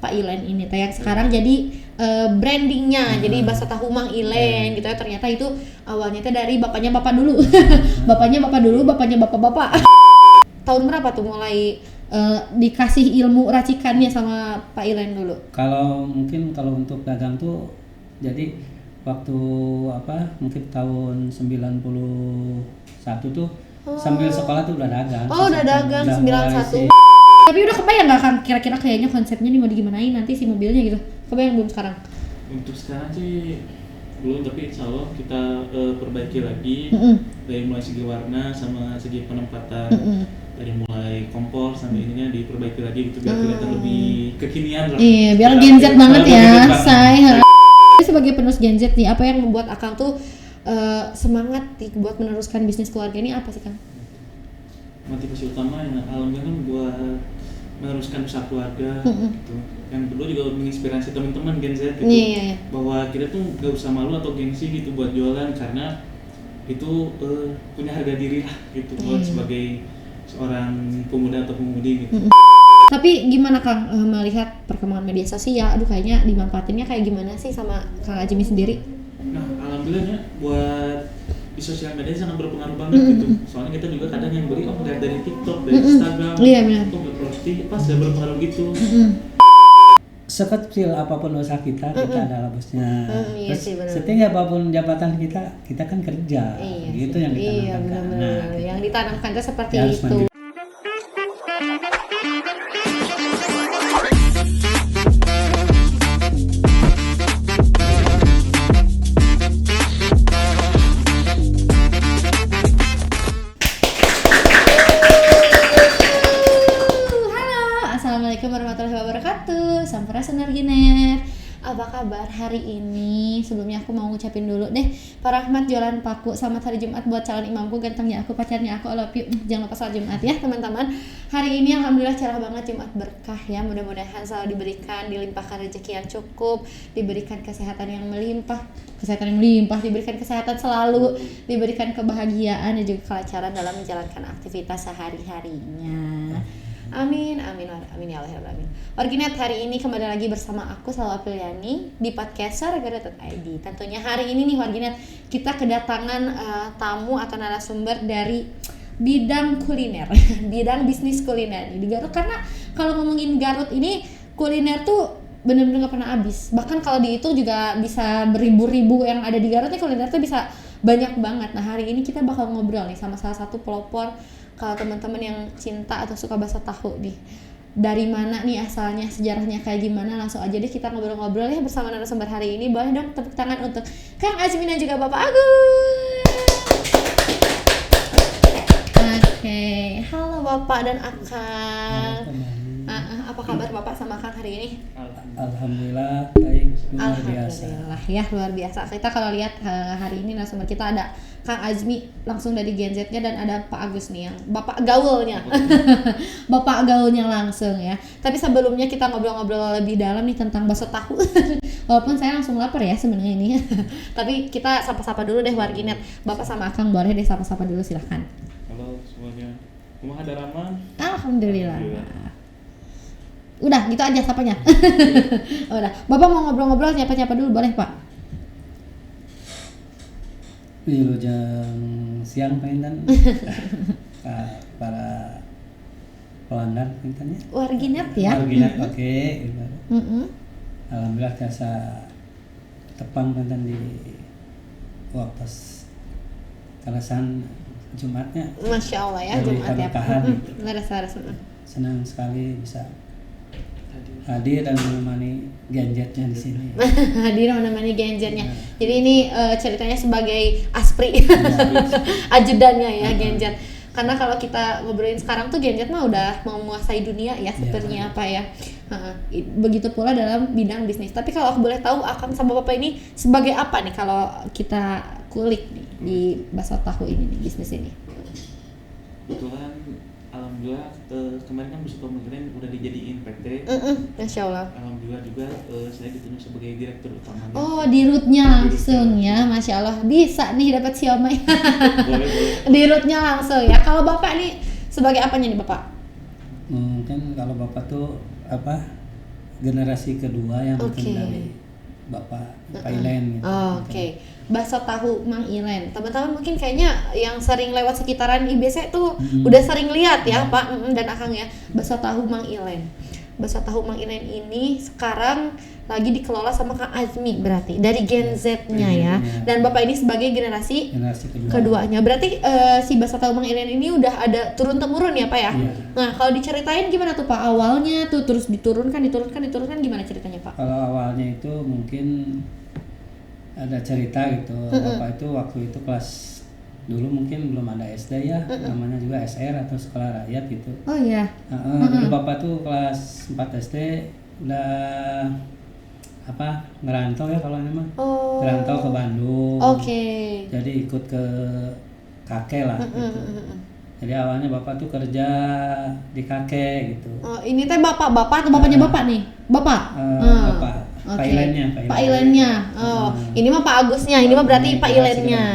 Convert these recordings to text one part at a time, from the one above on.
Pak Ilen ini teh yang sekarang jadi brandingnya jadi bakso tahu Mang Ilen gitu ya. Ternyata itu awalnya teh dari bapaknya bapak dulu. Bapaknya bapak. Tahun berapa tuh mulai dikasih ilmu racikannya sama Pak Ilen dulu? Kalau untuk dagang tuh jadi waktu mungkin tahun 91 tuh sambil sekolah tuh udah dagang. Oh, udah dagang 91. Tapi udah kebayang nggak kan kira-kira kayaknya konsepnya nih mau digimanain nanti si mobilnya gitu? Kebayang belum sekarang? Untuk sekarang sih belum, tapi insya Allah kita perbaiki lagi dari mulai segi warna sama segi penempatan, dari mulai kompor sampai ininya diperbaiki lagi gitu biar kelihatan lebih kekinian lah. Iya, biar Gen Z banget ya, say. Sebagai penerus Gen Z nih, apa yang membuat Akang tuh semangat buat meneruskan bisnis keluarga ini apa sih Kang? Motivasi utama yang alhamdulillah kan buat meneruskan usaha keluarga gitu. Yang kedua juga menginspirasi teman-teman Gen Z gitu. Iya. Bahwa kita tuh gak usah malu atau gengsi gitu buat jualan karena itu punya harga diri lah gitu buat sebagai seorang pemuda atau pemudi gitu. Tapi gimana Kang melihat perkembangan media sosial? Aduh kayaknya dimanfaatinnya kayak gimana sih sama Kang Azmi sendiri? Nah, alhamdulillahnya buat di sosial media sangat berpengaruh banget gitu. Soalnya kita juga kadang yang beli lihat dari TikTok, dari Instagram. Iya benar. Itu berarti pas ya berpengaruh gitu. Sekecil apapun usaha kita adalah bosnya. Iya sih, benar. Setinggi apapun jabatan kita kan kerja. Iya, gitu yang ditanamkan. Iya benar-benar. Yang ditanamkan itu seperti ya, itu. Assalamualaikum warahmatullahi wabarakatuh. Sampurasun Warginet. Apa kabar hari ini? Sebelumnya aku mau ngucapin dulu deh, Pak Rahmat jualan paku, selamat hari Jumat buat calon imamku, gantengnya aku, pacarnya aku, I love you. Jangan lupa sholat Jumat ya teman-teman. Hari ini alhamdulillah cerah banget, Jumat berkah ya. Mudah-mudahan selalu diberikan, dilimpahkan rezeki yang cukup, diberikan kesehatan yang melimpah, diberikan kesehatan selalu, diberikan kebahagiaan dan juga kelancaran dalam menjalankan aktivitas sehari-harinya. Amin ya Allah ya Rabbal alamin. Warginet, hari ini kembali lagi bersama aku Salwa Apriliani di podcast Saragara.id. Tentunya hari ini nih Warginet, kita kedatangan tamu atau narasumber dari bidang kuliner, bidang bisnis kuliner di Garut. Karena kalau ngomongin Garut ini, kuliner tuh bener-bener gak pernah habis. Bahkan kalau dihitung juga bisa beribu-ribu yang ada di Garut nih, kuliner tuh bisa banyak banget. Nah hari ini kita bakal ngobrol nih sama salah satu pelopor. Kalau teman-teman yang cinta atau suka bakso tahu nih, dari mana nih asalnya, sejarahnya kayak gimana, langsung aja deh kita ngobrol-ngobrol ya bersama narasumber hari ini. Boleh dong tepuk tangan untuk Kang Azmi dan juga Bapak Agus. Oke, halo Bapak dan Akang. Apa kabar Bapak sama Akang hari ini? Alhamdulillah baik, luar biasa. Alhamdulillah ya, luar biasa. Kita kalau lihat hari ini narasumber kita ada Kang Azmi langsung dari Gen Z-nya dan ada Pak Agus nih yang bapak gaulnya. Bapak gaulnya langsung ya. Tapi sebelumnya kita ngobrol-ngobrol lebih dalam nih tentang bakso tahu. Walaupun saya langsung lapar ya sebenarnya ini. Tapi kita sapa-sapa dulu deh Warginet. Bapak sama Akang boleh deh sapa-sapa dulu, silahkan. Halo semuanya. Kumaha daraman? Alhamdulillah. Udah gitu aja sapanya. Udah. Bapak mau ngobrol-ngobrol nyapa-nyapa dulu boleh Pak? Wilujeng siang Pinten. Para pelanggan Pinten ya. Warginet ya. Warginet oke. Alhamdulillah jasa tepang Pinten di waktu kalasan Jumatnya. Masya Allah ya, Jumat ya. Laras. Senang sekali bisa hadir dan menemani Gen Z-nya di sini. Hadir menemani Gen Z-nya. Jadi ini ceritanya sebagai aspri, ajudannya ya Gen Z. Karena kalau kita ngobrolin sekarang tuh Gen Z mah udah menguasai dunia ya sepertinya apa ya. Begitu pula dalam bidang bisnis. Tapi kalau aku boleh tahu Akang sama Bapak ini sebagai apa nih kalau kita kulik nih di bakso tahu ini nih, bisnis ini? Kebetulan alhamdulillah kemarin kan bakso tahu kemarin udah dijadiin PT. Masya Allah. Alhamdulillah juga saya ditunjuk sebagai direktur utamanya. Oh, di rootnya langsung ya, Masya Allah. Bisa nih dapat siomay. boleh. Di rootnya langsung ya. Kalau Bapak nih sebagai apanya nih Bapak? Mungkin kalau Bapak tuh generasi kedua yang mungkin Oke. dari Bapak Pak Ilen gitu. Oke. Bakso tahu Mang Ilen. Teman-teman mungkin kayaknya yang sering lewat sekitaran IBC tuh udah sering lihat ya, Pak dan Akang ya. Bakso tahu Mang Ilen. Bakso tahu Mang Ilen ini sekarang lagi dikelola sama Kang Azmi berarti dari Gen Z-nya ya. Dan Bapak ini sebagai generasi keduanya. Berarti si Bakso tahu Mang Ilen ini udah ada turun temurun ya, Pak ya. Iya. Nah, kalau diceritain gimana tuh Pak awalnya tuh terus diturunkan gimana ceritanya, Pak? Kalau awalnya itu mungkin ada cerita gitu. Bapak itu waktu itu kelas dulu mungkin belum ada SD ya, namanya juga SR atau sekolah rakyat gitu. Oh iya. Dulu Bapak tuh kelas 4 SD udah ngerantau ya kalau memang. Ngerantau ke Bandung. Oke. Jadi ikut ke kakek lah gitu. Jadi awalnya Bapak tuh kerja di kakek gitu. Oh, ini teh bapak atau bapaknya Bapak nih? Bapak. Bapak. Oke. Pak Ilennya. Pak Ilennya. Oh, ini mah Pak Agusnya, ini mah berarti Pak Ilennya.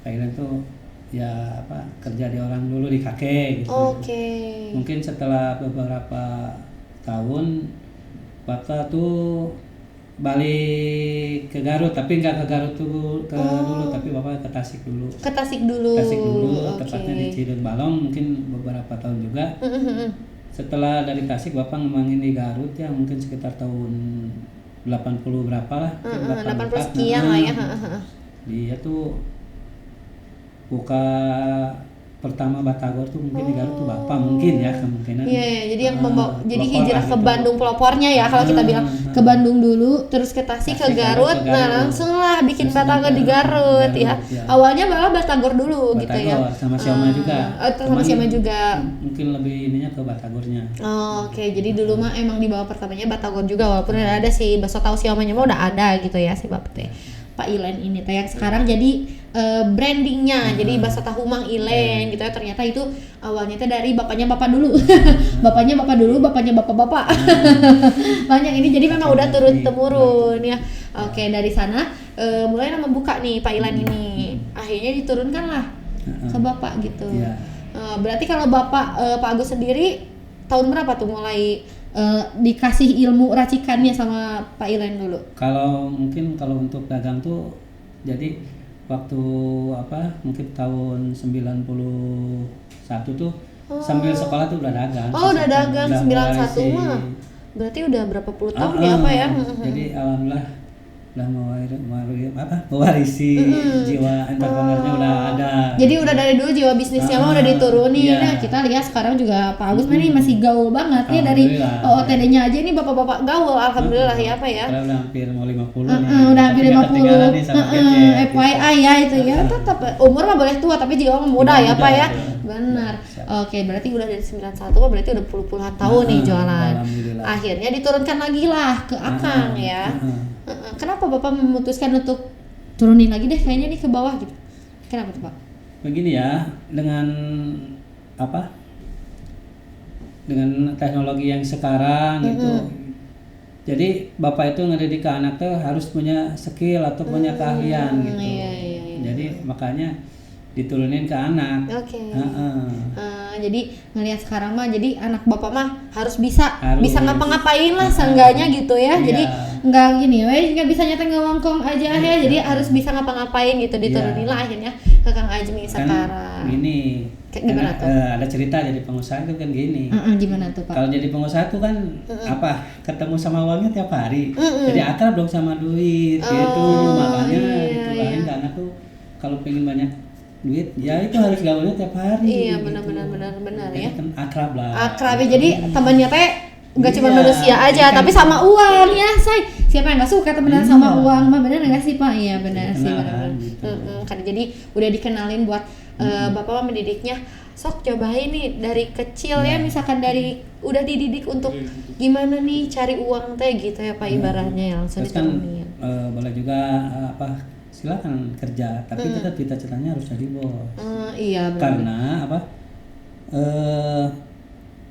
Pak Ilen tuh ya kerja di orang dulu di kakek gitu. Oke. Mungkin setelah beberapa tahun Bapak tuh balik ke Garut, tapi nggak ke Garut tuh dulu, tapi Bapak ke Tasik dulu. Ke Tasik dulu. Oke. Tepatnya di Cideng Balong, mungkin beberapa tahun juga. Setelah dari Tasik Bapak ngembangin di Garut ya mungkin sekitar tahun 80 berapa lah, 80 sekian lah ya. Dia tuh buka pertama Batagor tuh mungkin di Garut tuh Bapak mungkin ya kemungkinan. Iya, jadi yang membawa jadi pelopor hijrah lah ke gitu. Bandung pelopornya ya kalau kita bilang ke Bandung dulu, terus ke Tasik ke Garut, nah langsung lah bikin Terus Batagor di Garut ya. Awalnya malah Batagor dulu gitu ya. Sama Sioma juga. Sama Sioma juga. Mungkin lebih ininya ke Batagornya. Oh, oke. Jadi dulu mah emang di bawah pertamanya Batagor juga walaupun udah ada si bakso tahu Siomanya mah udah ada gitu ya si Bapak teh. Pak Ilen ini teh yang sekarang jadi brandingnya jadi bakso tahu Mang Ilen gitu ya. Ternyata itu awalnya teh dari bapaknya Bapak dulu. Bapaknya Bapak dulu, bapaknya Bapak. Banyak ini jadi memang udah turun temurun ya. Oke, dari sana mulai membuka nih Pak Ilen ini. Akhirnya diturunkan lah ke Bapak gitu. Berarti kalau Bapak Pak Agus sendiri tahun berapa tuh mulai dikasih ilmu racikannya sama Pak Ilen dulu? Kalau untuk dagang tuh jadi waktu mungkin tahun 91 tuh sambil sekolah tuh udah dagang. Oh, udah dagang 91 mewarisi. mah. Berarti udah berapa puluh tahun ya Pak ya? Jadi alhamdulillah udah mewarisi jiwa entrepreneurnya udah ada. Jadi udah dari dulu jiwa bisnisnya mah udah diturunin. Nah, kita lihat sekarang juga Pak Agus ini masih gaul banget ya dari OOTD-nya aja ini bapak-bapak gaul alhamdulillah ya Pak ya. Udah hampir mau 50 nih. Udah hampir 50. FYI FYI ya itu ya. Tetap umur mah boleh tua tapi jiwa mah muda ya Pak ya. Benar. Oke, berarti udah dari 91 mah berarti udah puluhan tahun nih jualan. Akhirnya diturunkan lagi lah ke Akang ya. Kenapa Bapak memutuskan untuk turunin lagi deh kayaknya nih ke bawah gitu? Kenapa tuh Pak? Begini ya, dengan dengan teknologi yang sekarang gitu. Jadi Bapak itu ngedidik ke anak tuh harus punya skill atau punya keahlian gitu. Iya. Jadi makanya diturunin ke anak. Oke. Jadi ngelihat sekarang mah jadi anak Bapak mah harus bisa ngapa-ngapain lah seenggaknya gitu ya. Jadi nggak gini, nggak bisa nyata ngomong aja ya. Jadi harus bisa ngapa-ngapain gitu diturunin lah akhirnya ke Kang Azmi sekarang. Gini. Gimana tuh? Ada cerita jadi pengusaha itu kan gini. Gimana tuh Pak? Kalau jadi pengusaha tuh kan ketemu sama uangnya tiap hari. Jadi akrab dong sama duit gitu. Makanya ditularin ke anak tuh kalau pengen banyak duit ya itu harus gaulnya tiap hari. Iya, gitu. benar ya. Kan akrab lah. Akrab ya, jadi temannya teh nggak cuma manusia aja tapi sama uang ya say. Siapa yang nggak suka temenan sama uang mah, benar nggak sih Pak? Iya benar sih benar. Gitu. Karena jadi udah dikenalin buat Bapak mah mendidiknya sok cobain nih dari kecil ya, misalkan dari udah dididik untuk gimana nih cari uang teh gitu ya Pak ibaratnya langsung diturunin. Boleh juga silakan kerja tapi tetap cita-citanya harus jadi bos. Iya benar. Karena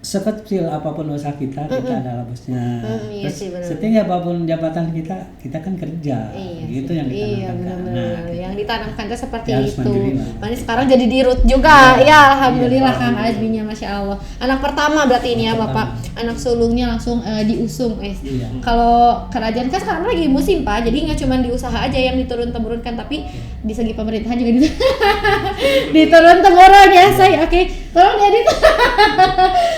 sekecil apapun usaha kita adalah bosnya. Iya sih, benar. Setinggi apapun jabatan kita kan kerja. Iya Gitu sih. yang Iya ditanamkan. benar-benar. Yang ditanamkan itu seperti Ya, harus itu. mandiri lah. Makanya sekarang jadi dirut juga. Ya, alhamdulillah Iya, Kang Azminya, masya Allah. Anak pertama berarti ini ya Anak Bapak. Anak sulungnya langsung diusung. Iya. Kalau kerajaan kan sekarang lagi musim Pak, jadi nggak cuma di usaha aja yang diturun-temurunkan, tapi di segi pemerintahan juga diturun-temurun ya saya. Oke, tolong diedit.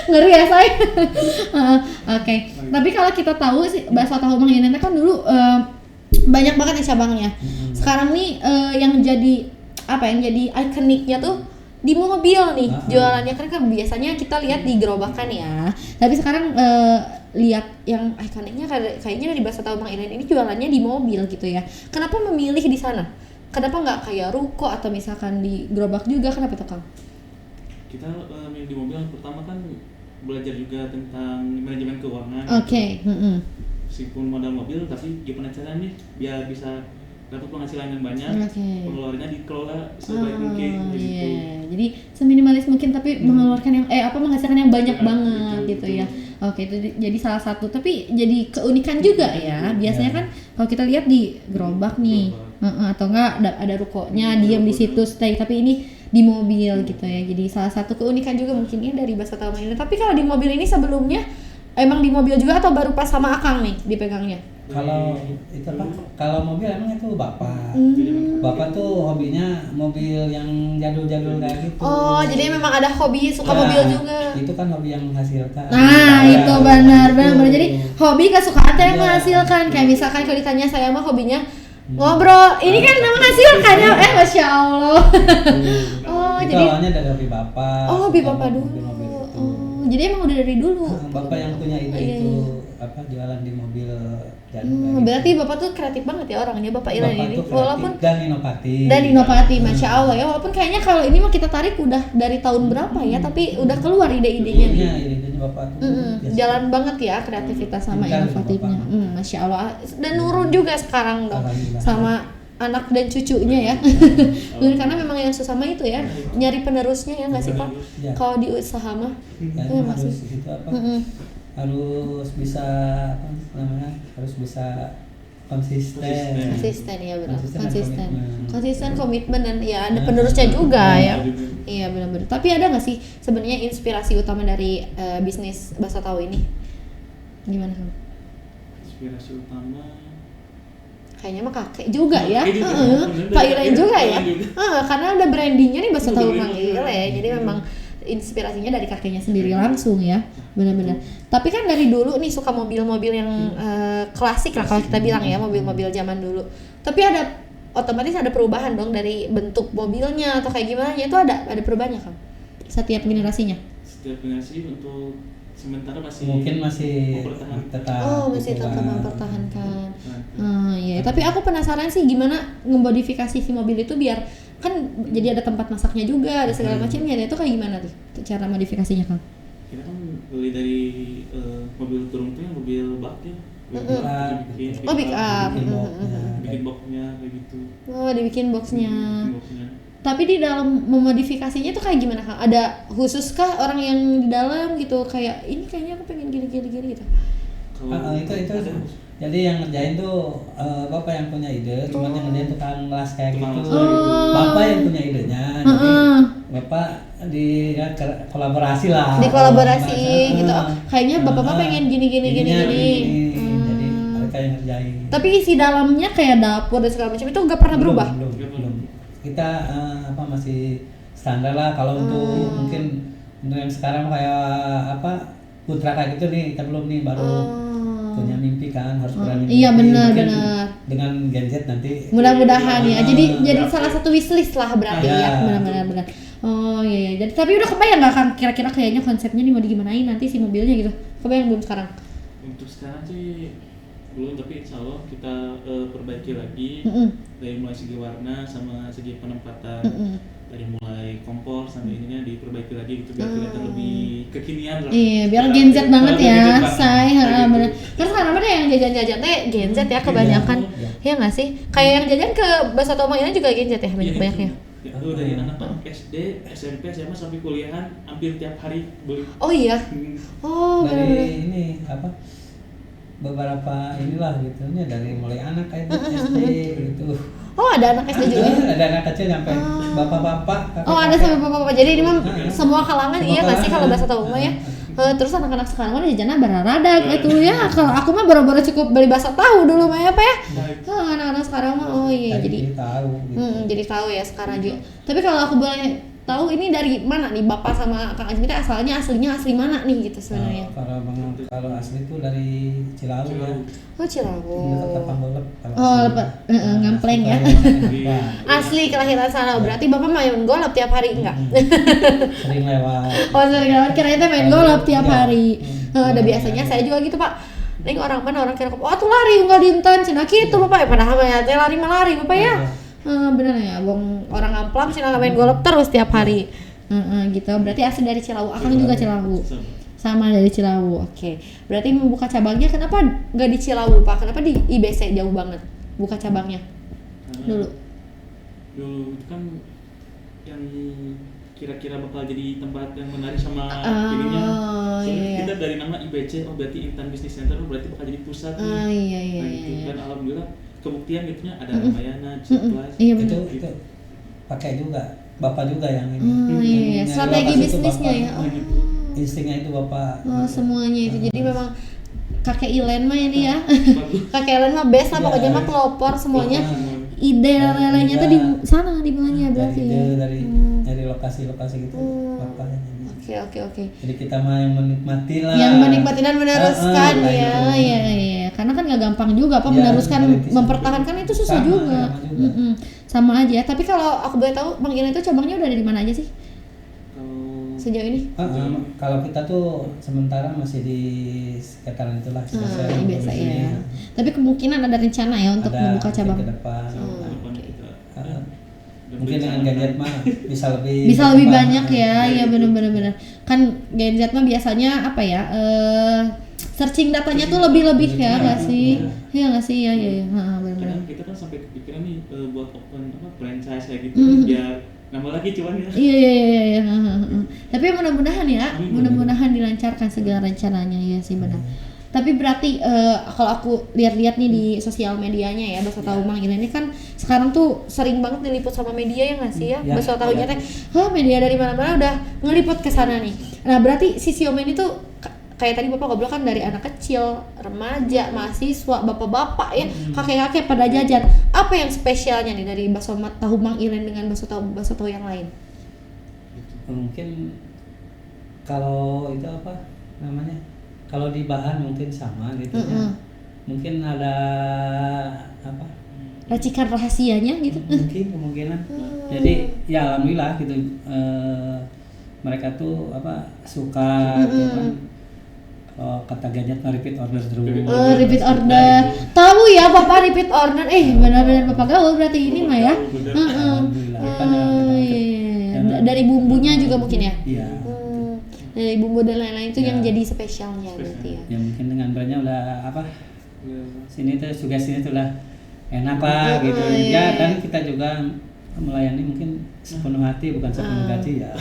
Ngeri ya saya. Oke. Tapi kalau kita tahu sih bakso tahu Mang Inen kan dulu banyak banget nih cabangnya. Sekarang nih yang jadi ikoniknya tuh di mobil nih jualannya kan biasanya kita lihat di gerobakan ya. Tapi sekarang lihat yang ikoniknya kayaknya dari bakso tahu Mang Inen ini jualannya di mobil gitu ya. Kenapa memilih di sana? Kenapa nggak kayak ruko atau misalkan di gerobak juga? Kenapa tuh Kang? Kita milih di mobil pertama kan belajar juga tentang manajemen keuangan. Oke. Meskipun modal mobil tapi gimana caranya nih biar bisa dapat penghasilan yang banyak, pengeluarannya dikelola sebaik mungkin gitu. Iya. Jadi seminimalis mungkin tapi mengeluarkan yang menghasilkan yang banyak banget gitu ya. Oke, itu jadi salah satu, tapi jadi keunikan juga ya. Biasanya kan kalau kita lihat di gerobak nih, atau enggak ada rukonya diam di situ stay, tapi ini di mobil gitu ya. Jadi salah satu keunikan juga mungkinnya dari bakso tahu Mang Inen. Tapi kalau di mobil ini sebelumnya emang di mobil juga atau baru pas sama Akang nih dipegangnya? Kalau itu Pak, kalau mobil emang itu bapak. Bapak tuh hobinya mobil yang jadul-jadul kayak gitu. Oh, jadi memang ada hobi suka mobil juga. Itu kan hobi yang menghasilkan. Nah, itu benar. Jadi hobi kesukaan yang Iya. menghasilkan. Kayak misalkan kalau ditanya saya mah hobinya ngobrol, ini kan menghasilkan ya. Masya Allah. Oh, itu jadi awalnya dari hobi bapak. oh, hobi suka bapak dulu. mobil-mobil itu. Oh, jadi emang udah dari dulu. Bapak yang punya ide Iya, itu iya. jualan di mobil jadul kayak gitu. Berarti bapak tuh kreatif banget ya orangnya Bapak Ilan Bapak ini. tuh kreatif Walaupun dan inovatif. dan inovatif, masya Allah ya. Walaupun kayaknya kalau ini mah kita tarik udah dari tahun berapa ya, tapi udah keluar ide-idenya nih. Ide-idenya bapak tuh biasa. Jalan banget ya kreativitas sama Pintar inovatifnya. Bapak. Masya Allah. Dan nurun juga sekarang dong Alhamdulillah. sama anak dan cucunya ya. Karena memang yang sesama itu ya nyari penerusnya ya nggak sih Pak? Ya. Kalau di usaha mah. Dan Iya, harus masih. itu harus bisa harus bisa konsisten Ya benar. Konsisten dan Konsisten, komitmen dan ya ada Nah, penerusnya juga ya. juga. Iya benar-benar. Tapi ada nggak sih sebenarnya inspirasi utama dari bisnis bakso tahu ini? Gimana Kang? Inspirasi utama Kayaknya mah kakek juga ya. Kakek juga. Pak Ilen juga ya. Ilen juga. Karena ada brandingnya nih bakso tahu Bener. Mang Ilen. Jadi memang inspirasinya dari kakeknya sendiri langsung ya. Benar-benar. Tapi kan dari dulu nih suka mobil-mobil yang klasik lah kalau kita bilang ya, mobil-mobil zaman dulu. Tapi ada otomatis ada perubahan dong dari bentuk mobilnya atau kayak gimana? Itu ada perubahannya Kang. Setiap generasinya. setiap generasi untuk sementara masih mempertahankan. tetap Masih tetap berubah. mempertahankan. Nah, Iya. Tapi aku penasaran sih gimana ngemodifikasi si mobil itu biar kan jadi ada tempat masaknya juga, ada segala macamnya. Itu kayak gimana tuh cara modifikasinya Kang? kita kan beli dari mobil turun tuh yang mobil bak ya. Oh, pick up. Bikin boxnya kayak gitu. Oh, dibikin boxnya. Bikin boxnya. Tapi di dalam memodifikasinya tuh kayak gimana Kang? Ada khusus kah orang yang di dalam gitu kayak ini kayaknya aku pengen gini gitu. Itu jadi yang ngerjain tuh bapak yang punya ide, cuman yang ngerjain tukang las kayak Tukang gitu. las. Bapak yang punya idenya, jadi bapak kolaborasi lah. Dikolaborasi Bahasa, gitu. Kayaknya bapak pengen gini. Jadi mereka yang ngerjain. Tapi isi dalamnya kayak dapur dan segala macam itu nggak pernah berubah. Belum. Kita masih standar lah. Kalau untuk mungkin untuk yang sekarang kayak putra kayak gitu nih, kita belum nih baru punya mimpi kan, harus berani Iya, mimpi. benar. Dengan Gen Z nanti Mudah-mudahan ya. Jadi berapa? salah satu wishlist lah berarti Ya. ya. Benar. Oh iya. Jadi tapi udah kebayang nggak kan kira-kira kayaknya konsepnya nih mau digimanain nanti si mobilnya gitu? Kebayang belum sekarang? Untuk sekarang sih belum, tapi insya Allah kita perbaiki lagi dari mulai segi warna sama segi penempatan, dari mulai kompor sampai ininya diperbaiki lagi gitu biar kelihatan lebih kekinian lah. Iya, biar Gen Z banget ya, say. Kayak Bener. gitu. Terus kenapa deh yang jajan-jajan teh Gen Z ya kebanyakan? Iya. Iya nggak sih? Kayak yang jajan ke bakso tahu Mang Inen juga Gen Z ya banyaknya. Itu dari anak-anak SD, SMP, SMA sampai kuliahan hampir tiap hari beli. Oh iya. Oh, dari benar-benar. ini apa beberapa inilah gitu nya dari mulai anak kayak SD gitu. Oh, ada anak SD juga. Ada anak kecil sampai bapak-bapak. Oh, ada sampai bapak-bapak. Jadi ini mah Heeh. semua kalangan Semua iya nggak sih kalau kalangan. bahasa tahu mah ya. Heeh. Terus anak-anak sekarang mah jajannya bararadak gitu ya. Kalau aku mah baru-baru cukup beli bakso tahu dulu mah ya, Pak ya. Anak-anak sekarang mah oh iya jadi tahu gitu. jadi tahu ya sekarang juga. Tapi kalau aku boleh tahu ini dari mana nih Bapak sama Kang Ajmi aslinya asli mana nih gitu sebenarnya? Kalau asli itu dari Cilawu ya. Oh, Cilawu. Dekat Pangbolep. Oh, ngampleng ya. Asli kelahiran sana. Berarti Bapak main golf tiap hari enggak? Sering lewat. Oh, sering lewat kirain teh main golf tiap Iya. hari. Ada biasanya saya juga gitu, Pak. Ning orang mana orang kira oh tuh lari enggak dinten cenah kitu Bapak ya padahal mah teh lari mah lari Bapak ya. Bener ya, bong orang Amplang cenah main golf terus tiap hari. Gitu. Berarti asli dari Cilawu. Akang juga Cilawu. Sama dari Cilawu. Oke. Berarti membuka cabangnya kenapa enggak di Cilawu, Pak? Kenapa di IBC jauh banget buka cabangnya? Dulu itu kan yang kira-kira bakal jadi tempat yang menarik sama ininya. Soalnya iya. kita dari nama IBC, oh berarti Intan Business Center, oh berarti bakal jadi pusat nih. Iya. Nah, gitu. Dan alhamdulillah kebuktian gitunya ada Ramayana, Ciplus. Iya Itu benar. pakai juga Bapak juga yang ini. Iya. Yang Strategi lokasi itu bisnisnya Bapak. ya. Instingnya itu Bapak. Oh, semuanya itu. Jadi memang kakek Ilen mah ini ya. Bagus. Kakek Ilen mah best lah Iya. pokoknya mah pelopor semuanya. Semua. Ide lelenya tuh di sana di belanja Dari berarti ya. dari lokasi-lokasi gitu Bapak yang ini. Oke. Jadi kita mah yang menikmati lah. Yang menikmati dan meneruskan ya. Itu. Iya. Karena kan nggak gampang juga Pak Iya, meneruskan, merintis. mempertahankan itu susah Sama, juga. sama juga. Sama aja. Tapi kalau aku boleh tahu Bang Ilen itu cabangnya udah ada di mana aja sih Kalau sejauh ini? Kalau kita tuh sementara masih di sekitaran itulah. Biasa ya. Tapi kemungkinan ada rencana ya untuk membuka cabang. ke depan. depan kita. Mungkin dengan gadget mah bisa lebih banyak ya. Iya benar. Kan Gen Z mah biasanya apa ya? Searching datanya tuh lebih ya nggak sih? Iya nggak sih? Iya. Benar. Kadang kita kan sampai kepikiran nih buat open franchise kayak gitu biar nambah lagi cuannya. Iya. Tapi mudah-mudahan ya, mudah-mudahan dilancarkan segala rencananya ya sih benar. Tapi berarti kalau aku lihat-lihat nih di sosial medianya ya, Bakso Tahu Mang Ilen ini kan sekarang tuh sering banget diliput sama media ya nggak sih ya? Ya, Bakso Tahunya teh, media dari mana-mana udah ngeliput ke sana nih. Nah berarti si Siomen itu kayak tadi Bapak ngobrol kan dari anak kecil, remaja, mahasiswa, bapak-bapak ya, kakek-kakek pada jajan. Apa yang spesialnya nih dari Bakso Tahu Mang Ilen dengan bakso tahu yang lain? Mungkin kalau itu apa namanya? Kalau di bahan mungkin sama gitu ya. Mungkin ada apa? Racikan rahasianya gitu. Mungkin kemungkinan. Jadi ya alhamdulillah gitu. Mereka tuh apa suka gitu kan. Kalau kata gadget repeat order terus. Repeat order. Tahu ya Bapak repeat order. Benar-benar Bapak gaul berarti ini mah ya. Alhamdulillah. Iya. Dari bumbunya juga mungkin ya. Iya. Dari bumbu dan lain-lain itu Ya. yang jadi spesialnya berarti ya. Ya mungkin dengan brandnya udah apa? Sini tuh sugestinya tuh udah enak lah gitu. Ya dan kita juga melayani mungkin sepenuh hati bukan sepenuh gaji ya.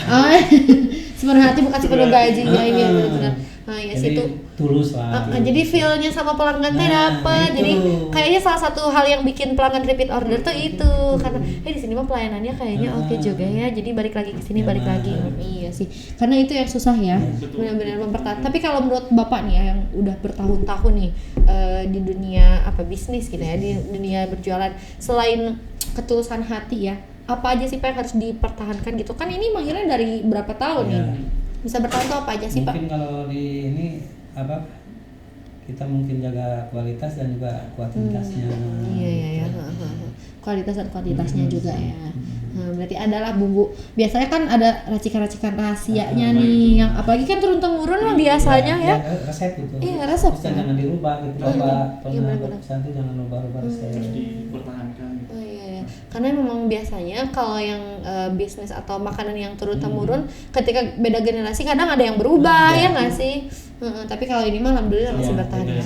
Sepenuh hati bukan sepenuh gaji ya ini benar-benar. Ya Jadi situ. tulus lah. Jadi feel-nya sama pelanggan teh dapet. itu. Jadi kayaknya salah satu hal yang bikin pelanggan repeat order tuh itu karena di sini mah pelayanannya kayaknya oke juga ya. Jadi balik lagi ke sini balik lagi. Iya sih. Karena itu yang susah ya. Benar-benar mempertahankan. Tapi kalau menurut Bapak nih ya yang udah bertahun-tahun nih di dunia bisnis gitu ya, di dunia berjualan selain ketulusan hati ya. Apa aja sih Pak yang harus dipertahankan gitu? Kan ini Mang Ilen dari berapa tahun nih? Bisa bertahan tuh apa aja sih Pak? Mungkin kalau di ini apa kita mungkin jaga kualitas dan juga kuantitasnya. Iya. Kualitas dan kuantitasnya juga ya. Berarti adalah bumbu. Biasanya kan ada racikan-racikan rahasianya nih, yang apalagi kan turun-temurun lah biasanya ya. Resep itu. Iya, resep. Terus jangan dirubah gitu. Bapak Iya, pernah benar-benar. berpesan tuh jangan rubah-rubah resep. Terus dipertahankan. Oh iya. Karena memang biasanya kalau yang bisnis atau makanan yang turun-temurun, ketika beda generasi kadang ada yang berubah ya nggak sih? Tapi kalau ini mah alhamdulillah masih bertahan ya.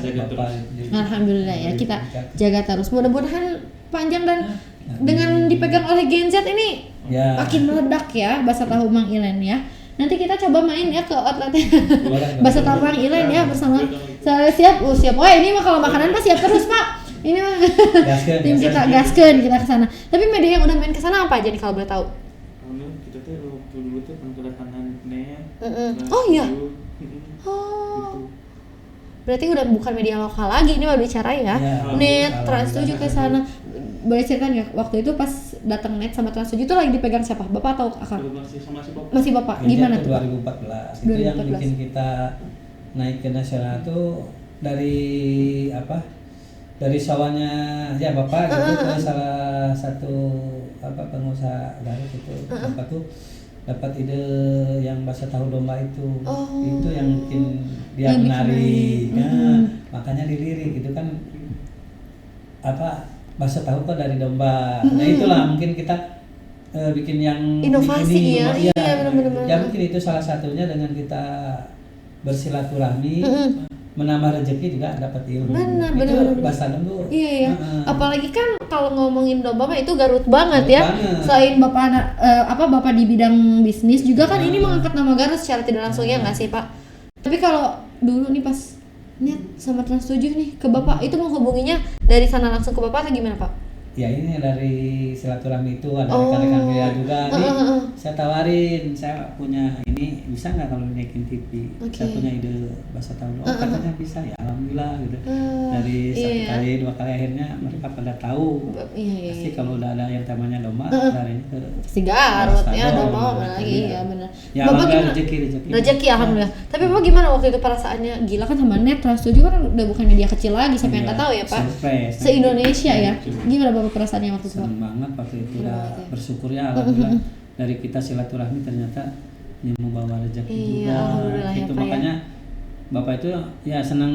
Alhamdulillah ya, kita jaga terus. Mudah-mudahan panjang dan dengan dipegang oleh Gen Z ini Ya. Makin meledak ya bakso tahu Mang Ilen ya. Nanti kita coba main ya ke outletnya bakso tahu Mang Ilen ya bersama. Saya siap, siap. Wah ini mah kalau makanan pasti siap terus Pak. Ini mah tim kita gaskeun kita ke sana. Tapi media yang udah main ke sana apa aja nih kalau boleh tahu? Kita tuh dulu tuh kedatangan net. Oh iya. Gitu. Berarti udah bukan media lokal lagi, ini baru bicara ya. Net, Trans7 ke sana. Boleh cerita nggak waktu itu pas datang Net sama Trans7 itu lagi dipegang siapa? Bapak atau Akang? Masih Bapak. Gimana tuh? 2014. Itu yang bikin kita naik ke nasional tuh dari apa? Dari sawahnya ya Bapak gitu ke salah satu pengusaha Garut itu. Bapak tuh dapat ide yang bakso tahu domba itu. Itu yang bikin dia menarik. Makanya dilirik gitu kan bakso tahu kok dari domba. Nah itulah mungkin kita bikin yang inovasi ini, ya. Benar-benar. Ya mungkin itu salah satunya dengan kita bersilaturahmi. Menambah rezeki juga dapat ilmu. Benar. Bahasa tuh. Iya. Apalagi kan kalau ngomongin domba mah itu Garut banget ya. Selain Bapak di bidang bisnis juga kan ini mengangkat nama Garut secara tidak langsung ya nggak sih Pak? Tapi kalau dulu nih pas Net sama Trans7 nih ke Bapak itu mau hubunginya dari sana langsung ke Bapak atau gimana Pak? Ya ini dari silaturahmi itu ada rekan-rekan media juga nih. Saya tawarin, saya punya ini bisa nggak kalau naikin TV? Saya punya ide bakso tahu. Katanya bisa ya, alhamdulillah gitu. Dari satu kali dua kali akhirnya mereka pada tahu. Pasti kalau udah ada yang temanya domba, larinya ke si Garut ya domba lagi ya benar. Ya Bapak gimana? Rezeki alhamdulillah. Tapi Bapak gimana waktu itu perasaannya? Gila kan sama Net Trans7 kan udah bukan media kecil lagi, siapa yang nggak tahu ya Pak? Se-Indonesia ya. Gimana Bapak perasaannya waktu itu? Senang banget waktu itu udah bersyukur ya alhamdulillah dari kita silaturahmi ternyata yang membawa rezeki juga gitu ya, makanya ya. Bapak itu ya senang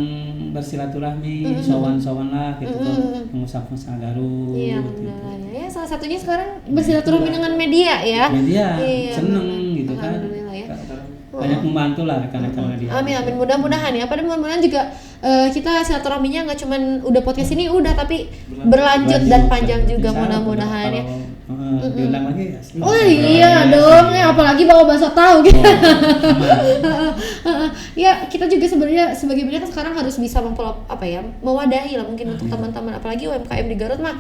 bersilaturahmi sowan-sowan lah gitu ke pengusaha-pengusaha Garut. Iya alhamdulillah gitu. Ya salah satunya sekarang bersilaturahmi dengan media ya. Media seneng gitu kan. Alhamdulillah ya. Banyak membantu lah rekan-rekan media. Amin mudah-mudahan ya. Padahal mudah-mudahan juga kita silaturahminya nggak cuman udah podcast ini udah tapi berlanjut dan panjang juga mudah-mudahan ya. Diundang lagi ya. Oh iya dong ya, apalagi bawa bakso tahu gitu. Ya kita juga sebenarnya sebagai media kan sekarang harus bisa mewadahi lah mungkin untuk teman-teman apalagi UMKM di Garut mah.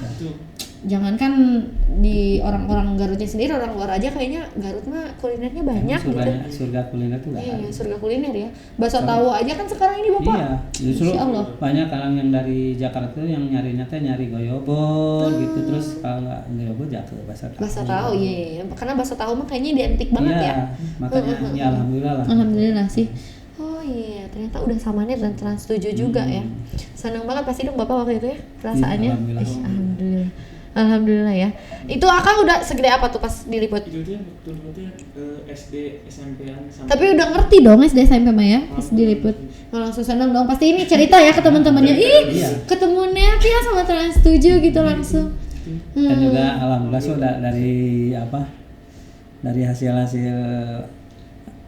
Jangankan di orang-orang Garutnya sendiri, orang luar aja kayaknya Garut mah kulinernya banyak surga kuliner tuh iya, surga kuliner ya. Bakso tahu aja kan sekarang ini Bapak. Iya, justru banyak orang yang dari Jakarta tuh yang nyarinya nyari goyobol gitu, terus kalau nggak goyobol jatuh bakso tahu. Iya. Karena bakso tahu mah kayaknya identik banget ya. Makanya ya alhamdulillah lah. Alhamdulillah sih. Oh iya, ternyata udah sama Net dan Trans7 juga ya. Senang banget pasti dong Bapak waktu itu ya perasaannya. Alhamdulillah ya. Itu Akang udah segede apa tuh pas diliput? Itu dia SD SMP-an sama. Tapi udah ngerti dong SD SMP mah ya pas diliput. Langsung seneng dong. Pasti ini cerita ya ke teman-temannya. Ketemu Net ya sama Trans7 gitu langsung. Dan juga alhamdulillah sudah dari hasil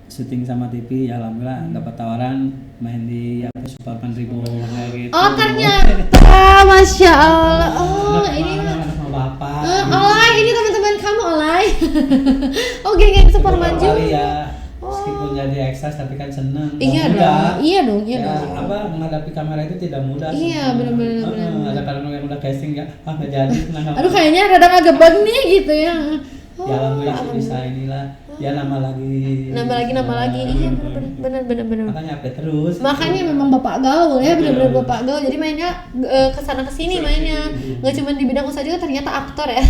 syuting sama TV ya alhamdulillah dapat tawaran main di Super 8.000 kayak gitu. Oh ternyata Masya Allah. Oh ini Bapak. Olay ini teman-teman kamu Olay. Oh geng Superman juga. Ya. Meskipun jadi ekstras tapi kan seneng. Iya dong. Menghadapi kamera itu tidak mudah. Iya benar. Ada kadang yang udah casting ya nggak jadi. Aduh kayaknya rada ngegebeg nih gitu ya. Ya alhamdulillah sih bisa inilah. Ya nambah lagi. Iya benar. Makanya update terus. Makanya memang Bapak gaul ya, benar-benar Bapak gaul. Jadi mainnya kesana kesini mainnya. Nggak cuma di bidang usaha juga, ternyata aktor ya.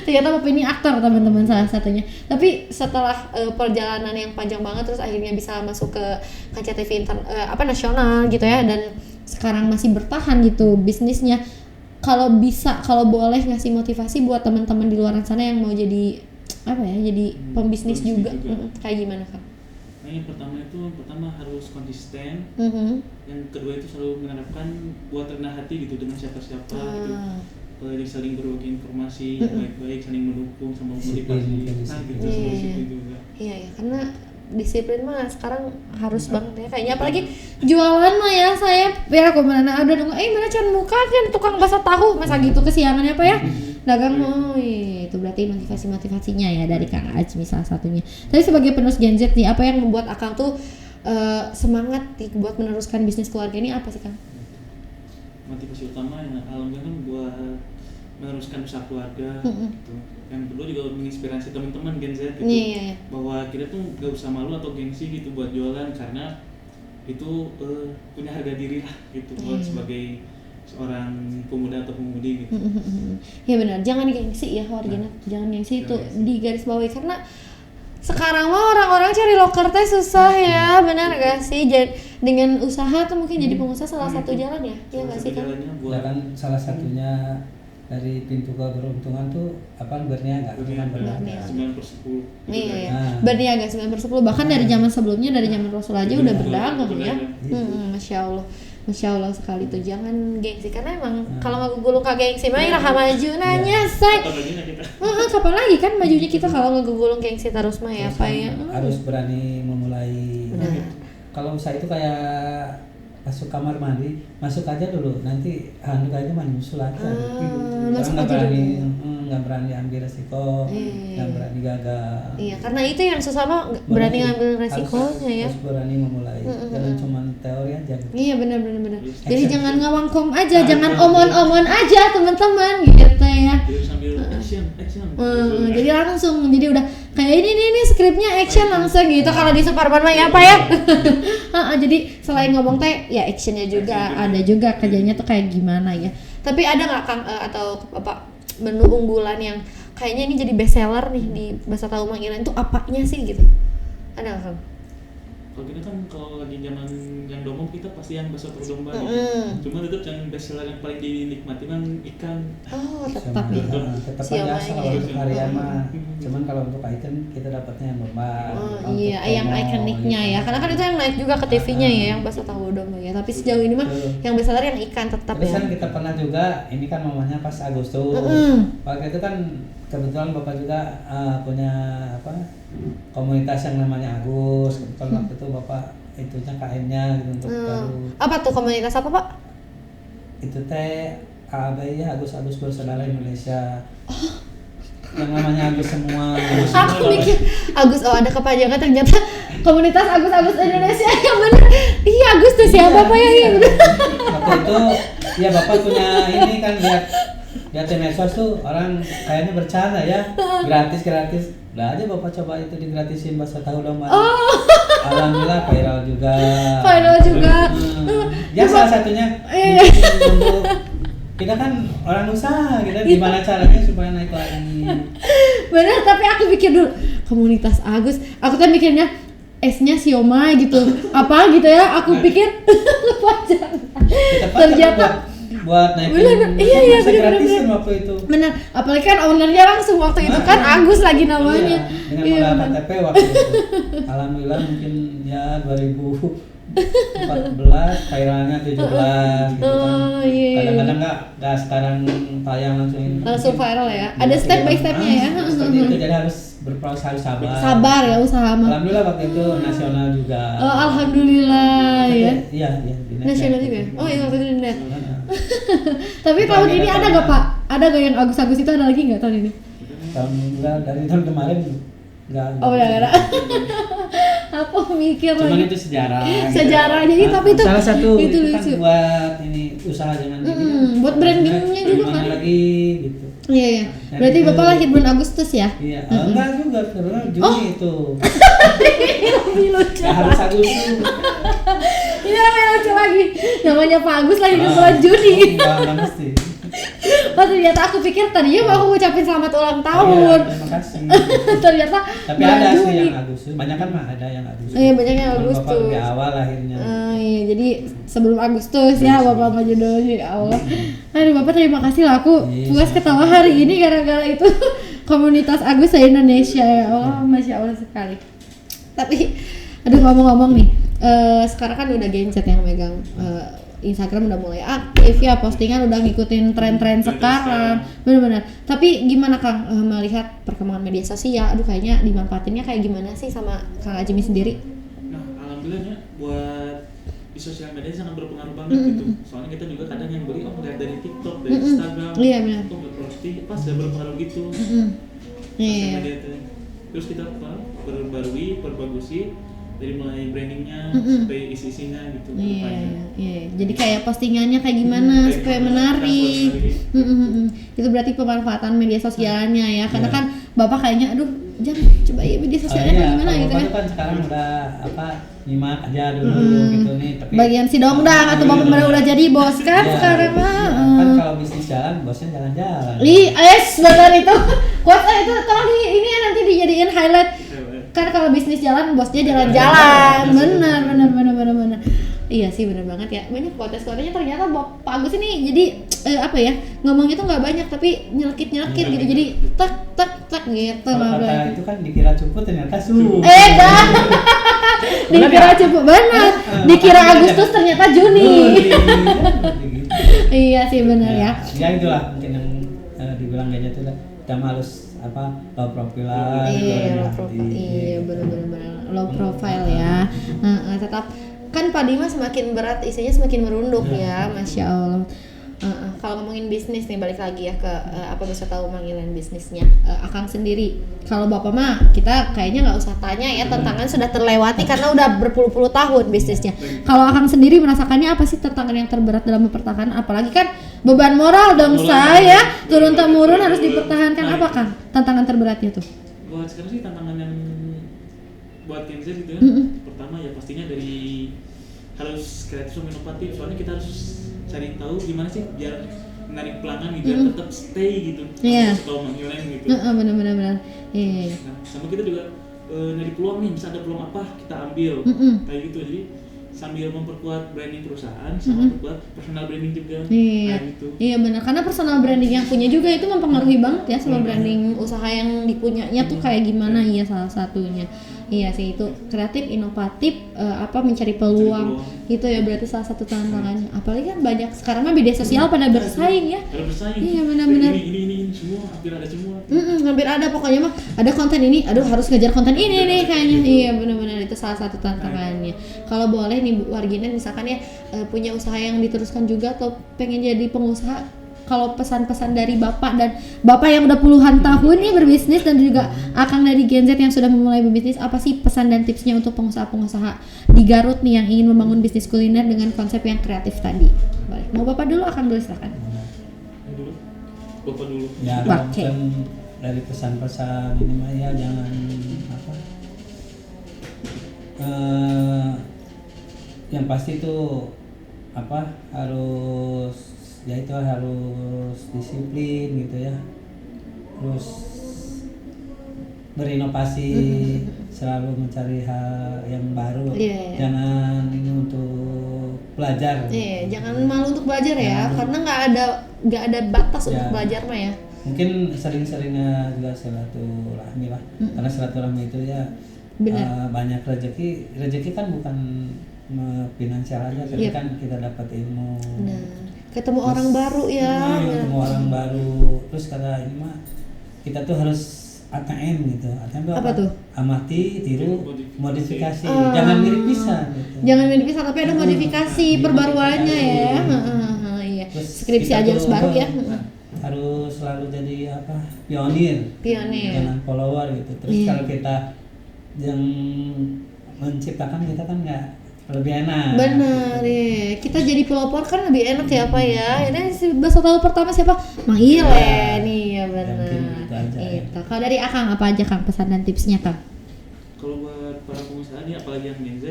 Ternyata Bapak ini aktor teman-teman salah satunya. Tapi setelah perjalanan yang panjang banget terus akhirnya bisa masuk ke kaca TV nasional gitu ya, dan sekarang masih bertahan gitu bisnisnya. Kalau boleh ngasih motivasi buat teman-teman di luar sana yang mau jadi pembisnis juga. Kayak gimana Kak? Nah yang pertama harus konsisten. Yang kedua itu selalu mengharapkan buat rendah hati gitu dengan siapa-siapa gitu. Jadi saling berbagi informasi yang baik-baik, saling mendukung sama motivasi. Seperti itu juga. Iya karena disiplin mah sekarang harus banget ya kayaknya, apalagi jualan mah ya saya aku mana ada dong mana can muka kan tukang bakso tahu masa gitu kesiangannya apa ya Dagang itu berarti motivasinya ya dari Kang Ajmi salah satunya. Tapi sebagai penerus Gen Z nih, apa yang membuat Akang tuh semangat buat meneruskan bisnis keluarga ini apa sih Kang? Motivasi utama yang alhamdulillah kan buat meneruskan usaha keluarga gitu. Yang kedua juga menginspirasi teman-teman Gen Z gitu. Iya. Bahwa kita tuh gak usah malu atau gengsi gitu buat jualan, karena itu punya harga diri lah gitu buat sebagai seorang pemuda atau pemudi gitu. Ya benar, jangan gengsi ya warganya. Jangan gengsi itu di garis bawahi, karena sekarang mah orang-orang cari loker teh susah ya, benar gak sih? Dengan usaha tuh mungkin jadi pengusaha salah satu jalan ya, iya gak sih kan? Kan salah satunya dari pintu keberuntungan tuh apa berniaga, berniaga 9/10. Iya, berniaga 9/10, bahkan dari zaman sebelumnya, dari zaman Rasul aja udah berdagang ya. Masya Allah sekali tuh, jangan gengsi, karena emang kalau nggak gulung kagak gengsi mah iraha maju nanya say. Kapan lagi kan majunya kita kalau nggak gulung gengsi terus mah ya apa ya? Harus berani memulai. Kalau usaha itu kayak masuk kamar mandi, masuk aja dulu, nanti handuk aja nyusul aja. Masuk aja dulu. Nggak berani ambil resiko, nggak berani gagal. Iya, karena itu yang susah mah berani ngambil resikonya ya. Harus berani memulai, jangan cuma teori aja. Iya benar. Jadi jangan ngawangkom aja, jangan omon-omon aja teman-teman gitu ya. Sambil action. Jadi langsung, jadi udah kayak ini skripnya action langsung gitu. Kalau di Superman mah ya apa ya? Jadi selain ngomong teh ya actionnya juga ada juga kerjanya tuh kayak gimana ya. Tapi ada nggak Kang atau apa menu unggulan yang kayaknya ini jadi best seller nih di Bakso Tahu Manggilan itu apanya sih gitu? Ada nggak Kang? Kalau kita kan kalau lagi zaman yang domong kita pasti yang bakso tahu domba gitu. Cuma tetap yang best seller yang paling dinikmati kan ikan. Oh tetap ya. Tetap aja kalau untuk harian mah. Cuman kalau untuk ikan kita dapatnya yang domba. Iya, yang ikoniknya ya. Karena kan itu yang naik juga ke TV-nya ya, yang bakso tahu domba ya. Tapi sejauh ini mah yang best seller yang ikan tetap ya. Terus kan ya. kita pernah juga, ini kan momennya pas Agustus. Waktu itu kan kebetulan Bapak juga punya komunitas yang namanya Agus. Kebetulan waktu itu Bapak itunya KM-nya gitu untuk baru. Apa tuh komunitas apa Pak? Itu teh AB ya, Agus Bersaudara Indonesia. Yang namanya Agus semua. Aku mikir Agus, ada kepanjangan ternyata komunitas Agus Indonesia yang benar. Iya Agus tuh siapa Pak ya? Iya benar. Waktu itu ya Bapak punya ini kan lihat di medsos tuh orang kayaknya bercanda ya, gratis. Udah aja Bapak coba itu digratisin bakso tahu domba. Alhamdulillah viral juga. Ya salah satunya untuk kita kan orang usaha gitu, gimana caranya supaya naik lagi. Bener, tapi aku pikir dulu komunitas Agus, aku kan mikirnya S-nya siomay gitu, apa gitu ya, aku pikir ternyata buat naikin. Iya gratisin waktu itu. Bener, apalagi kan ownernya langsung waktu itu kan Agus lagi namanya. Dengan modal KTP waktu itu. Alhamdulillah mungkin ya 2014, viralnya 17 gitu kan. Kadang-kadang nggak sekarang tayang langsung viral ya. Ada step by stepnya ya. Seperti itu, jadi harus berproses, harus sabar. Sabar ya usaha mah. Alhamdulillah waktu itu nasional juga. Oh alhamdulillah ya. Iya. Nasional juga. Oh iya waktu itu di net. Tapi tahun ini ada nggak Pak? Ada nggak yang Agus itu ada lagi nggak tahun ini? Dari tahun kemarin nggak. Oh nggak ada. Aku mikir cuman lagi. Itu sejarah. Jadi tapi itu salah satu itu kan buat ini usaha jangan buat brandingnya juga kan. Lagi gitu. Iya. Berarti Bapak lahir bulan Agustus ya? Iya. Enggak juga, sebenarnya Juni itu. Lebih lucu. Harus Agustus. Ini lebih lucu lagi. Namanya Pak Agus lahir di bulan Juni. Enggak mesti. Oh ternyata aku pikir tadinya mau aku ngucapin selamat ulang tahun. Iya, terima kasih. Ternyata tapi ada sih yang Agustus. Banyak kan mah ada yang Agustus. Iya banyak yang Agustus. Bapak lebih awal lahirnya. Iya jadi sebelum Agustus ya Bapak mah jodohnya ya Allah. Aduh Bapak terima kasih lah aku puas ketawa hari ini gara-gara itu komunitas Agus Indonesia ya Allah, Masya Allah sekali. Tapi aduh ngomong-ngomong nih, sekarang kan udah Gen Z yang megang Instagram udah mulai aktif ya, postingan udah ngikutin tren-tren sekarang, benar-benar. Tapi gimana Kang melihat perkembangan media sosial? Aduh kayaknya dimanfaatinnya kayak gimana sih sama Kang Ajmi sendiri? Nah alhamdulillahnya buat di sosial media sangat berpengaruh banget gitu. Soalnya kita juga kadang yang beli lihat dari TikTok, dari Instagram. Iya benar. Nggak pas sudah berpengaruh gitu. Iya. Media teh. Terus kita perbagusi dari mulai brandingnya sampai isi-isinya gitu. Iya. Jadi kayak postingannya kayak gimana Kayak supaya gimana, menarik. transformasi. Itu berarti pemanfaatan media sosialnya ya. Karena kan Bapak kayaknya aduh jangan coba ya media sosialnya kayak gimana kalau gitu Bapak kan. tuh kan sekarang udah nyimak aja dulu gitu nih, tapi Bagian si dongdang atau Bapak benar udah jadi bos kan iya, sekarang mah. kan kalau bisnis jalan bosnya jalan-jalan. Benar itu. Quote itu tolong ini ya nanti dijadiin highlight. Kan kalau bisnis jalan bosnya jalan-jalan. Benar. Iya sih benar banget ya. Banyak quotes-quotesnya ternyata Pak Agus ini jadi apa ya? Ngomongnya tuh enggak banyak tapi nyelkit gitu. Jadi tak gitu. Kalau kata itu kan dikira cupu ternyata su. Dah. Dikira cupu benar. Dikira Agustus ternyata Juni. Iya sih benar ya. Ya itulah mungkin yang dibilang gadget itu lah. Kita harus low profile Iya, benar low profile ya. Tetap kan Pak Dima semakin berat isinya semakin merunduk ya, Masya Allah. Kalau ngomongin bisnis nih balik lagi ya ke apa bisa tahu manggilan bisnisnya Akang sendiri. Kalau Bapak mah kita kayaknya nggak usah tanya ya, tantangan sudah terlewati karena udah berpuluh-puluh tahun bisnisnya. Kalau Akang sendiri merasakannya apa sih tantangan yang terberat dalam mempertahankan? Apalagi kan beban moral dong saya turun temurun harus dipertahankan. Apa Kang tantangan terberatnya tuh? Buat sekarang sih tantangan yang buat Gen Z gitu ya. Pertama ya pastinya dari harus kreatif sama inovatif, soalnya kita harus cari tahu gimana sih biar menarik pelanggan gitu, biar tetap stay gitu. Iya. Kalau manggilan gitu. Benar. Iya. Nah, sama kita juga nyari peluang nih, bisa ada peluang apa kita ambil kayak gitu. Jadi sambil memperkuat branding perusahaan sama memperkuat personal branding juga. Iya. Kayak gitu. Iya benar, karena personal branding yang punya juga itu mempengaruhi banget ya sama branding usaha yang dipunyanya tuh kayak gimana. Iya salah satunya. Iya sih itu kreatif, inovatif, mencari peluang itu ya berarti salah satu tantangannya. Apalagi kan banyak sekarang mah media sosial pada bersaing ya. Pada bersaing. Iya benar-benar. Ini semua hampir ada semua. Hampir ada pokoknya mah ada konten ini, aduh harus ngejar konten ini nih kayaknya. Iya benar-benar itu salah satu tantangannya. Kalau boleh nih Bu Wargina misalkan ya punya usaha yang diteruskan juga atau pengen jadi pengusaha, kalau pesan-pesan dari Bapak dan Bapak yang udah puluhan tahun nih berbisnis dan juga Akang dari Gen Z yang sudah memulai berbisnis, apa sih pesan dan tipsnya untuk pengusaha-pengusaha di Garut nih yang ingin membangun bisnis kuliner dengan konsep yang kreatif tadi? Boleh. Mau Bapak dulu, Akang dulu silakan. Bapak dulu. Ya, kan dari pesan-pesan ini mah ya jangan yang pasti itu harus disiplin gitu ya, terus berinovasi, selalu mencari hal yang baru, jangan ini untuk belajar. Jangan malu untuk belajar ya, karena nggak ada batas untuk belajar mah ya. Mungkin sering-seringnya juga silaturahmi lah, karena silaturahmi itu ya banyak rezeki kan bukan finansial aja, tapi kan kita dapat ilmu. Ketemu orang baru ya. Ketemu orang baru. Terus kata ini mah kita tuh harus ATM gitu. ATM itu apa tuh? Amati, tiru, modifikasi. Jangan mirip pisan gitu. Jangan mirip pisan tapi ada modifikasi perbaruannya ya. Iya. Skripsi aja harus baru ya. Harus selalu jadi pionir. Jangan follower gitu. Terus kalau kita yang menciptakan, kita kan nggak lebih enak. Benar ya. Kita jadi pelopor kan lebih enak ya Pak ya. Ini bahasa tahu pertama siapa? Mang Ilen. Iya benar. Itu. Kalau dari Akang apa aja Kang pesan dan tipsnya Kang? Kalau buat para pengusaha nih apalagi yang Gen Z,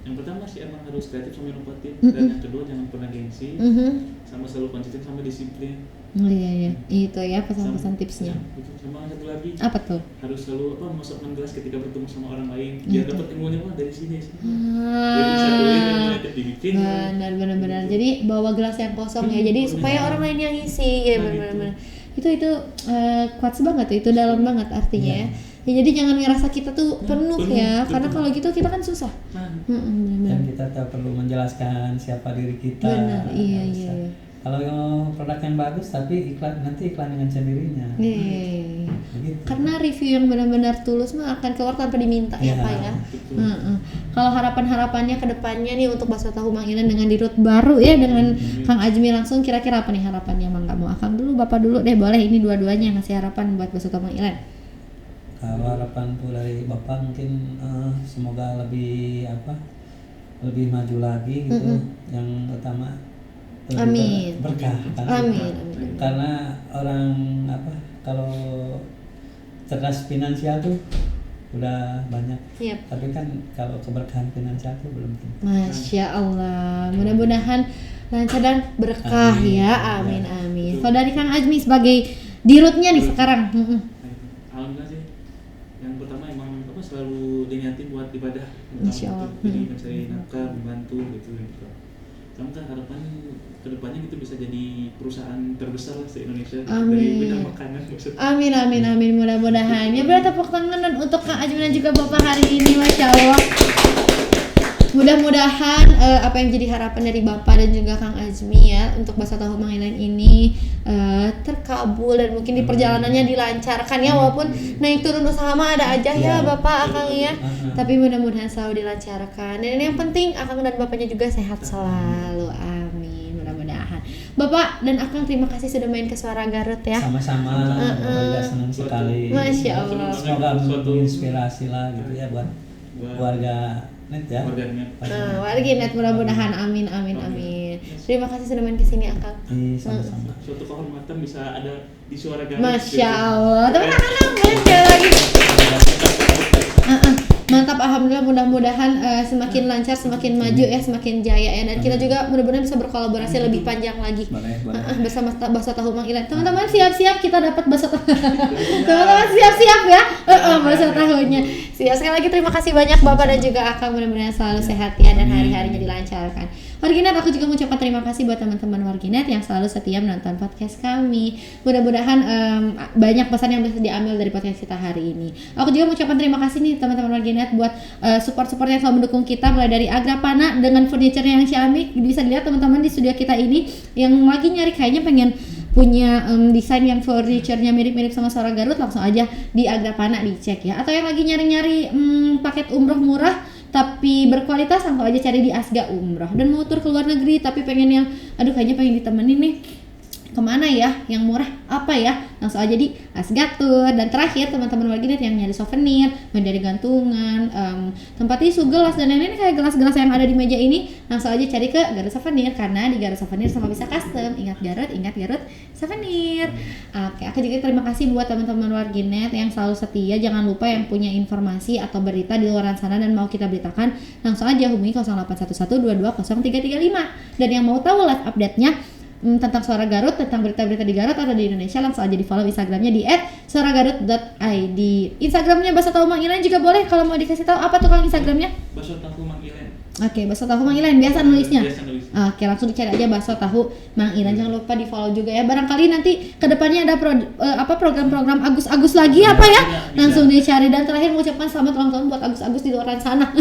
yang pertama sih emang harus kreatif sama inovatif, dan yang kedua jangan pernah gengsi, sama selalu konsisten sama disiplin. Iya. Itu ya pesan-pesan tipsnya. Sama satu lagi. Apa tuh? Harus selalu memasukkan gelas ketika bertemu sama orang lain. Biar dapat ilmunya dari sini sih. Jadi satu yang dibikin. Benar. Jadi bawa gelas yang kosong ya. Jadi supaya orang lain yang isi. Ya benar. Itu kuat banget tuh. Itu dalam banget artinya ya. Ya jadi jangan ngerasa kita tuh penuh ya. Karena kalau gitu kita kan susah. Dan kita tak perlu menjelaskan siapa diri kita. Benar. Iya. kalau yang produk yang bagus tapi nanti iklan dengan sendirinya. Begitu. Karena review yang benar-benar tulus mah akan keluar tanpa diminta ya Pak ya. Kalau harapannya ke depannya nih untuk bakso tahu Mang Ilen dengan dirut baru ya dengan Kang Ajmi langsung, kira-kira apa nih harapannya? Mang nggak mau Akang dulu, Bapak dulu deh, boleh, ini dua-duanya ngasih harapan buat bakso tahu Mang Ilen. Kalau harapanku dari Bapak mungkin semoga lebih maju lagi gitu. Yang utama Amin. Berkah kan. Amin. Karena orang kalau cerdas finansial tuh udah banyak. Yep. Tapi kan kalau keberkahan finansial tuh belum tentu. Masya Allah, mudah-mudahan lancar dan berkah. Amin. Ya, amin. Kalau dari Kang Ajmi sebagai dirutnya nih sekarang. Alhamdulillah sih. Yang pertama emang selalu diniatin buat ibadah. Insya Allah. Jadi mencari nafkah, membantu gitu. Kamu kan harapan kedepannya itu bisa jadi perusahaan terbesar lah se-Indonesia dari bidang makanan. Amin. Mudah-mudahan. Ya beri tepuk tangan dan untuk Kang Ajmi dan juga Bapak hari ini, Masya Allah. Mudah-mudahan apa yang jadi harapan dari Bapak dan juga Kang Ajmi ya untuk bakso tahu Mang Ilen ini terkabul dan mungkin di perjalanannya dilancarkan ya, walaupun naik turun usaha mah ada aja ya Bapak Akang ya. Tapi mudah-mudahan selalu dilancarkan dan yang penting Akang dan Bapaknya juga sehat selalu. Amin. Mudah-mudahan. Bapak dan Akang terima kasih sudah main ke Suara Garut ya. Sama-sama. Juga senang sekali. Masya Allah. Semoga menginspirasi lah gitu ya buat warga net ya. Warganet mudah-mudahan. Amin. Terima kasih sudah main kesini Akang. Sama-sama. Suatu kehormatan bisa ada di Suara Garut. Masya Allah. Teman-teman sekali lagi. Mantap, alhamdulillah, mudah-mudahan semakin lancar, semakin maju ya, semakin jaya ya, dan kita juga mudah-mudahan bisa berkolaborasi lebih panjang lagi bersama bakso tahu Mang Ilen. Teman-teman siap-siap kita dapat bakso tahu. Teman-teman siap-siap ya, bakso tahunya. Siap. Sekali lagi terima kasih banyak Bapak dan juga Akang, mudah-mudahan selalu sehat ya dan hari-harinya dilancarkan. Warginet, aku juga mengucapkan terima kasih buat teman-teman Warginet yang selalu setia menonton podcast kami. Mudah-mudahan banyak pesan yang bisa diambil dari podcast kita hari ini. Aku juga mengucapkan terima kasih nih teman-teman Warginet buat support-support yang selalu mendukung kita, mulai dari Agrapana dengan furniture yang ciamik. Bisa dilihat teman-teman di studio kita ini yang lagi nyari kayaknya pengen punya desain yang furniture-nya mirip-mirip sama Suara Garut, langsung aja di Agrapana dicek ya. Atau yang lagi nyari-nyari paket umroh murah tapi berkualitas, langsung aja cari di Asga Umroh. Dan mau tur ke luar negeri tapi pengen yang kayaknya pengen ditemenin nih, kemana ya yang murah, apa ya, langsung aja di Asga Tour. Dan terakhir teman-teman Warginet yang nyari souvenir, dari gantungan, tempat tisu, gelas dan lain-lain kayak gelas-gelas yang ada di meja ini, langsung aja cari ke Garut Souvenir, karena di Garut Souvenir sama bisa custom. Ingat Garut Souvenir. Oke, aku juga terima kasih buat teman-teman Warginet yang selalu setia. Jangan lupa yang punya informasi atau berita di luar sana dan mau kita beritakan, langsung aja hubungi 0811220335. Dan yang mau tahu live update-nya tentang Suara Garut, tentang berita-berita di Garut atau di Indonesia, langsung aja di follow Instagramnya di @suaragarut.id. Instagramnya Bakso Tahu Mang Ilen juga boleh kalau mau dikasih tahu. Apa tuh Kang Instagramnya? Bakso Tahu Mang Ilen. Oke, Bakso Tahu Mang Ilen biasa nulisnya. Biasa. Oke, langsung dicari aja Bakso Tahu Mang Ilen. Jangan lupa di follow juga ya. Barangkali nanti kedepannya ada program-program Agus-Agus lagi apa ya? Langsung dicari. Dan terakhir mengucapkan selamat ulang tahun buat Agus-Agus di luar sana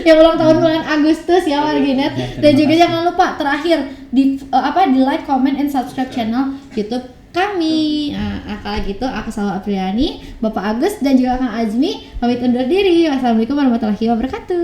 yang ulang tahun bulan Agustus ya Warginet. Dan juga jangan lupa terakhir di like, comment, and subscribe channel YouTube kami. Kalau gitu aku Salwa Apriliani, Bapak Agus dan juga Kang Ajmi pamit undur diri. Wassalamualaikum warahmatullahi wabarakatuh.